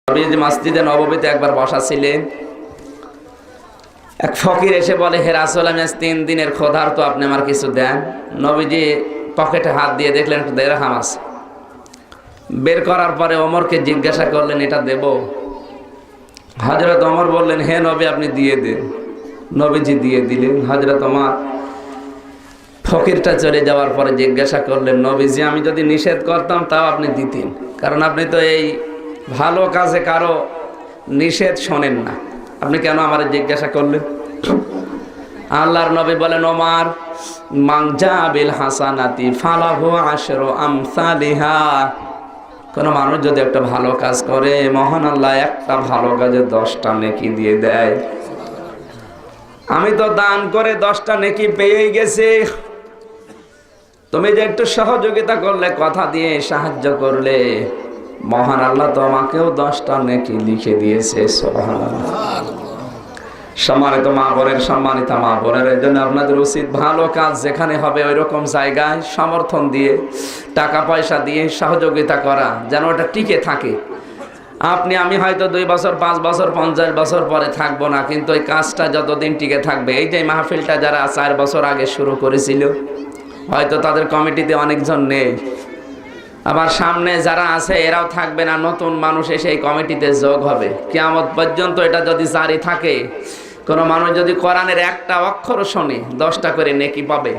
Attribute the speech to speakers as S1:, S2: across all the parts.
S1: নবীজি মসজিদে নববীতে একবার বসা ছিলেন। এক ফকির এসে বলে, হে রাসূল, আমি আজ 3 দিনের ক্ষুধার্ত, আপনি আমার কিছু দেন। নবীজি পকেটে হাত দিয়ে দেখলেন একটা দিরহাম আছে। বের করার পরে ওমরকে জিজ্ঞাসা করলেন, এটা দেব? হযরত ওমর বললেন, হে নবী, আপনি দিয়ে দিন। নবীজি দিয়ে দিলেন। হযরত ওমর ফকিরটা চলে যাওয়ার পরে জিজ্ঞাসা করলেন, নবীজি, আমি যদি নিষেধ করতাম তাও আপনি দিতেন, কারণ আপনি তো এই ভালো কাজে কারো নিষেধ শোনেন না, আপনি কেন আমার জিজ্ঞাসা করলেন? আল্লাহর নবী বলেন, ওমর, মান জা বিল হাসানাতি ফালাহু আশরু আমসালিহা। কোন মানুষ যদি একটা ভালো কাজ করে, মহান আল্লাহ একটা ভালো কাজে 10টা নেকি দিয়ে দেয়। আমি তো দান করে 10টা নেকি পেয়েই গেছি, তুমি যে একটু সহযোগিতা করলে, কথা দিয়ে সাহায্য করলে, মহান আল্লাহ তোমাকেও 10টা নেকি লিখে দিয়েছে। সুবহানাল্লাহ। সম্মানিত মা বোনের, সম্মানিত মা বোনের, এই জন্য আপনাদের উচিত ভালো কাজ যেখানে হবে ওই রকম জায়গায় সমর্থন দিয়ে, টাকা পয়সা দিয়ে সহযোগিতা করা, যেন ওটা টিকে থাকে। আমি হয়তো 2 বছর, 5 বছর, 50 বছর পরে থাকবো না, কিন্তু ওই কাজটা যতদিন টিকে থাকবে। এই যে মাহফিলটা যারা 4 বছর আগে শুরু করেছিল, হয়তো তাদের কমিটিতে অনেকজন নেই, আবার সামনে যারা আছে এরাও থাকবে না, নতুন মানুষ এসে এই কমিটিতে যোগ হবে। কিয়ামত পর্যন্ত এটা যদি জারি থাকে, কোন মানুষ যদি কোরআনের একটা অক্ষর শোনে 10টা করে নেকি পাবে।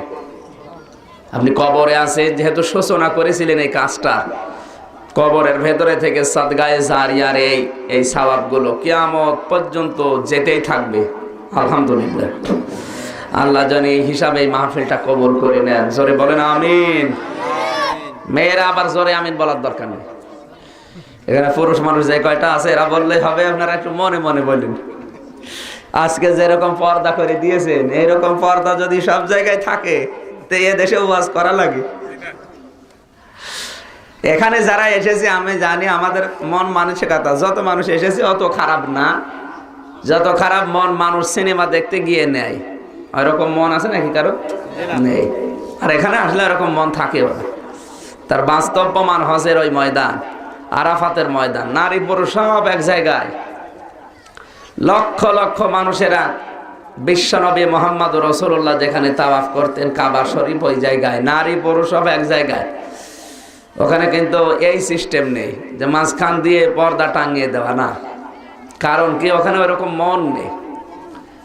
S1: আপনি কবরে আছে, যেহেতু সূচনা করেছিলেন এই কাজটা, কবরের ভেতরে থেকে সাদগায়ে জারিয়ার এই সওয়াবগুলো কিয়ামত পর্যন্ত যেতেই থাকবে। আলহামদুলিল্লাহ। আল্লাহ জানি এই হিসাবে এই মাহফিলটা কবুল করে নেন। জোরে বলেন আমিন। মেয়েরা আবার জোরে আমিন বলার দরকার নেই। এখানে পুরুষ মানুষ যে কয়টা আছে এরা বললে হবে, আপনারা একটু মনে মনে বলেন। আজকে যেরকম পর্দা করে দিয়েছেন, এইরকম পর্দা যদি সব জায়গায় থাকে, তো এ দেশে ওয়াজ করা লাগে। এখানে যারা এসেছে আমি জানি আমাদের মন মানসিকতা, যত মানুষ এসেছে অত খারাপ না। যত খারাপ মন মানুষ সিনেমা দেখতে গিয়ে নেয়, ওইরকম মন আছে নাকি কারো? নেই। আর এখানে আসলে এরকম মন থাকে। তার বাস্তব প্রমাণ হজের ওই ময়দান, আরাফাতের ময়দান, নারী পুরুষ সব এক জায়গায়, লক্ষ লক্ষ মানুষেরা বিশ্বনবী মুহাম্মদ রাসূলুল্লাহ যেখানে তাওয়াফ করতেন, কাবা শরীফ, ওই জায়গায় নারী পুরুষ সব এক জায়গায়। ওখানে কিন্তু এই সিস্টেম নেই যে মাঝখান দিয়ে পর্দা টাঙিয়ে দেওয়া, না। কারণ কি, ওখানে ওরকম মন নেই।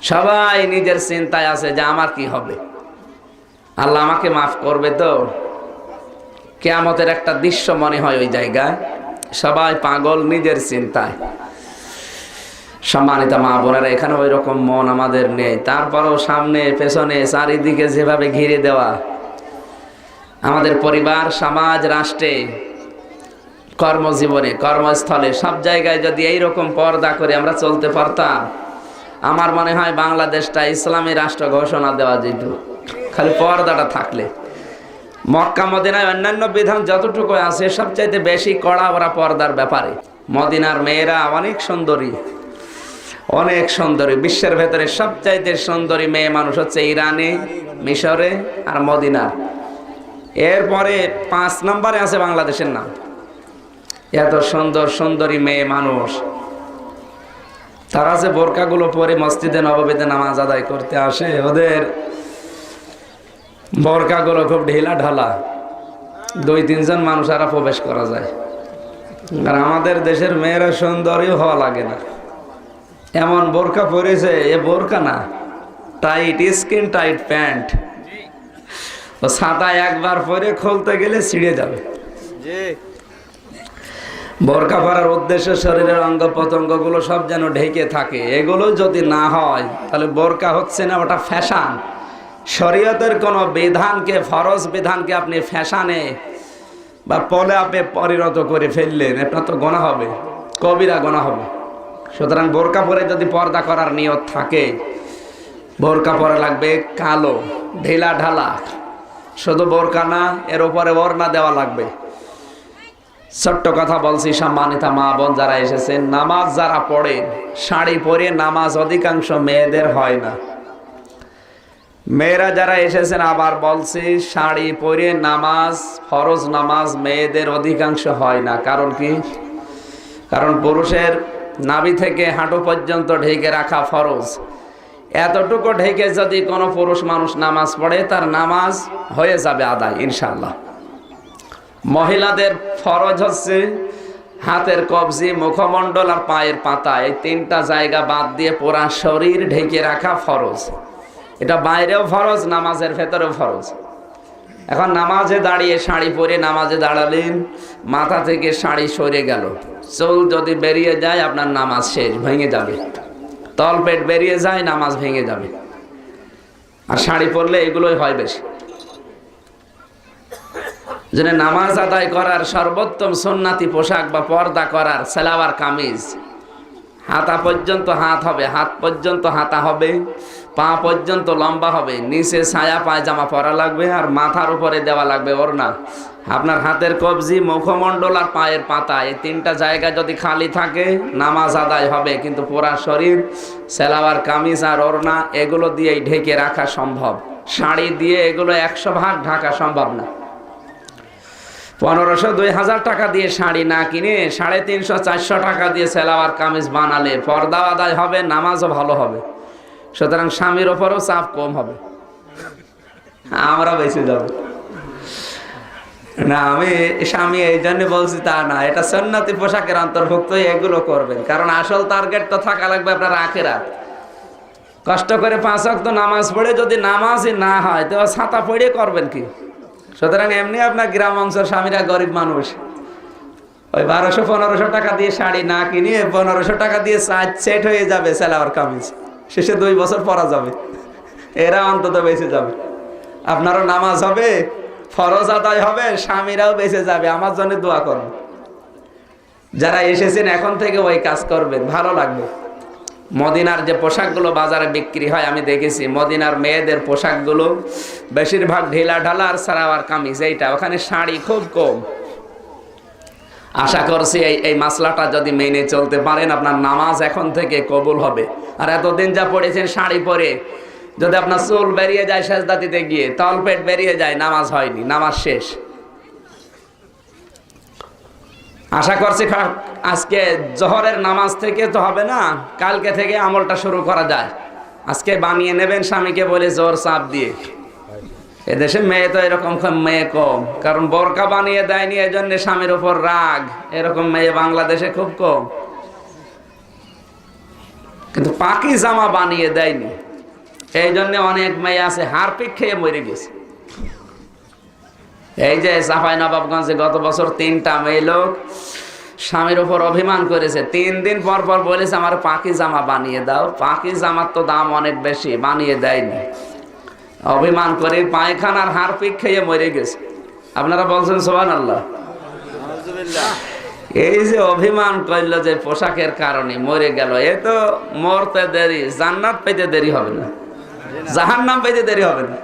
S1: সবাই নিজের চিন্তায় আছে যে আমার কি হবে, আল্লাহ আমাকে মাফ করবে তো? কিয়ামতের একটা দৃশ্য মনে হয় ওই জায়গায়, সবাই পাগল নিজের চিন্তায়। সম্মানিত মা বোনেরা, এখানে ওই রকম মন আমাদের নেই। তারপরও সামনে পেছনে চারিদিকে যেভাবে ঘিরে দেওয়া, আমাদের পরিবার, সমাজ, রাষ্ট্রে, কর্মজীবনে, কর্মস্থলে, সব জায়গায় যদি এইরকম পর্দা করে আমরা চলতে পারতাম, আমার মনে হয় বাংলাদেশটা ইসলামী রাষ্ট্র ঘোষণা দেওয়া যেত, খালি পর্দাটা থাকলে। মক্কা মদিনায় অন্যান্য বিধান যতটুকু আছে, সবচাইতে বেশি কড়া ওরা পর্দার ব্যাপারে। মদিনার মেয়েরা অনেক সুন্দরী, অনেক সুন্দরী। বিশ্বের ভেতরে সবচাইতে সুন্দরী মেয়ে মানুষ হচ্ছে ইরানে, মিশরে আর মদিনার। এরপরে 5 নম্বরে আছে বাংলাদেশের নাম। এত সুন্দর সুন্দরী মেয়ে মানুষ, তারা যে বোরকাগুলো পরে মসজিদে নববীতে নামাজ আদায় করতে আসে, ওদের বোরকাগুলো খুব ঢিলা ঢালা, 2-3 জন মানুষ আর প্রবেশ করা যায়। আর আমাদের দেশের মেয়েরা সুন্দরী হওয়া লাগে না, এমন বোরকা পরেছে, এ বোরকা না, টাইট স্কিন টাইট প্যান্ট। ও ছাতা একবার পরে খুলতে গেলে ছিঁড়ে যাবে। বোরকা পরার উদ্দেশ্য শরীরের অঙ্গ প্রত্যঙ্গ গুলো সব যেন ঢেকে থাকে। এগুলো যদি না হয় তাহলে বোরকা হচ্ছে না, ওটা ফ্যাশন। শরীয়তের কোন বিধানকে, ফরজ বিধানকে আপনি ফ্যাশনে বা পলে আপনি পরিণত করে ফেললেন, আপনার তো গোনা হবে, কবিরা গোনা হবে। সুতরাং বোরকা পরে যদি পর্দা করার নিয়ত থাকে, বোরকা পরা লাগবে কালো, ঢিলা ঢালা। শুধু বোরকা না, এর উপরে ওড়না দেওয়া লাগবে। ছোট্ট কথা বলছি, সম্মানিত মা বোন যারা এসেছেন, নামাজ যারা পড়েন, শাড়ি পরে নামাজ অধিকাংশ মেয়েদের হয় না। মেয়েরা যারা এসেছেন, আবার বলছি, শাড়ি পরে নামাজ, ফরজ নামাজ মেয়েদের অধিকাংশ হয় না। কারণ কি? কারণ পুরুষের নাভি থেকে হাঁটু পর্যন্ত ঢেকে রাখা ফরজ। এতটুকু ঢেকে যদি কোনো পুরুষ মানুষ নামাজ পড়ে তার নামাজ হয়ে যাবে আদায় ইনশাআল্লাহ। মহিলাদের ফরজ হচ্ছে হাতের কবজি, মুখমণ্ডল আর পায়ের পাতা, এই তিনটা জায়গা বাদ দিয়ে পুরা শরীর ঢেকে রাখা ফরজ। এটা বাইরেও ফরজ, নামাজের ভেতরেও ফরজ। এখন নামাজে দাঁড়িয়ে শাড়ি পরে নামাজে দাঁড়ালেন, মাথা থেকে শাড়ি সরে গেল, চুল যদি বেরিয়ে যায় আপনার নামাজ শেষ, ভেঙে যাবে। তলপেট বেরিয়ে যায়, নামাজ ভেঙে যাবে। আর শাড়ি পরলে এগুলোই হয় বেশি। যেন নামাজ আদায় করার সর্বোত্তম সুন্নাতি পোশাক বা পর্দা করার সালোয়ার কামিজ, হাতা পর্যন্ত হাত হবে, হাত পর্যন্ত হাতা হবে, পা পর্যন্ত লম্বা হবে, নিচে ছায়া পায়জামা পরা লাগবে, আর মাথার উপরে দেওয়া লাগবে ওড়না। আপনার হাতের কবজি, মুখমণ্ডল আর পায়ের পাতা, এই তিনটা জায়গা যদি খালি থাকে নামাজ আদায় হবে। কিন্তু পুরা শরীর সালোয়ার কামিজ আর ওড়না এগুলো দিয়েই ঢেকে রাখা সম্ভব। শাড়ি দিয়ে এগুলো 100 ভাগ ঢাকা সম্ভব না। 1500-2000 টাকা দিয়ে শাড়ি না কিনে 350-400 টাকা দিয়ে সালোয়ার কামিজ বানালে পর্দা আদায় হবে, নামাজও ভালো হবে। সুতরাং স্বামীর ওপরও চাপ কম হবে, আমরা বেঁচে যাব না। আমি স্বামী এই জন্য বলছি তা না, এটা সুন্নতি পোশাকের অন্তর্ভুক্ত, এগুলো করবেন। কারণ আসল টার্গেট তো থাকা লাগবে আপনার আখিরাত। কষ্ট করে 5 ওয়াক্ত নামাজ পড়ে যদি নামাজই না হয় তো ছাতা পড়ে করবেন কি? সুতরাং এমনি আপনার গ্রাম অঞ্চল স্বামীরা গরিব মানুষ, ওই 1200-1500 টাকা দিয়ে শাড়ি না কিনে 1500 টাকা দিয়ে সেট হয়ে যাবে সালোয়ার কামিজ, শেষে 2 বছর পরা যাবে, এরা অন্তত বেঁচে যাবে। আপনারও নামাজ হবে, ফরজ আদায় হবে, স্বামীরাও বেঁচে যাবে। আমার জন্য দোয়া করবেন। যারা এসেছেন এখন থেকে ওই কাজ করবেন, ভালো লাগবে। মদিনার যে পোশাকগুলো বাজারে বিক্রি হয় আমি দেখেছি, মদিনার মেয়েদের পোশাকগুলো বেশিরভাগ ঢিলা ঢালা আর সালোয়ার কামিজ, এইটা ওখানে শাড়ি খুব কম। আশা করছি এই মাসলাটা যদি মেনে চলতে পারেন আপনার নামাজ এখন থেকে কবুল হবে। আর এতদিন যা পড়েছেন শাড়ি পরে যদি আপনার চুল বেরিয়ে যায় সেজদা দিতে গিয়ে, তলপেট বেরিয়ে যায়, নামাজ হয়নি, নামাজ শেষ। আশা করছি আজকে জোহরের নামাজ থেকে তো হবে না, কালকে থেকে আমলটা শুরু করা যায়। আজকে বানিয়ে নেবেন স্বামীকে বলে জোর চাপ দিয়ে। এদেশে মেয়ে তো এরকম মেয়ে কম, কারণ বোরকা বানিয়ে দেয়নি এজন্য স্বামীর উপর রাগ, এরকম মেয়ে বাংলাদেশে খুব কম। কিন্তু পাকি জামা বানিয়ে দেয়নি, এই জন্য অনেক মেয়ে আছে হারপিক খেয়ে মরে গেছে। এই যে চাঁপাইনবাবগঞ্জে গত বছর 3টা মেয়ে লোক স্বামীর উপর অভিমান করেছে, 3 দিন পর পর বলেছে আমার পাকি জামা বানিয়ে দাও। পাকি জামার তো দাম অনেক বেশি, বানিয়ে দেয়নি। অভিমান করে পায়খানার হারপিক খেয়ে মরে গেছে। আপনারা বলছেন সুবহানাল্লাহ। এই যে অভিমান করলো যে পোশাকের কারণে মরে গেল, এ তো মরতে দেরি, জান্নাত পেতে দেরি হবে না, জাহান্নাম পেতে দেরি হবে না।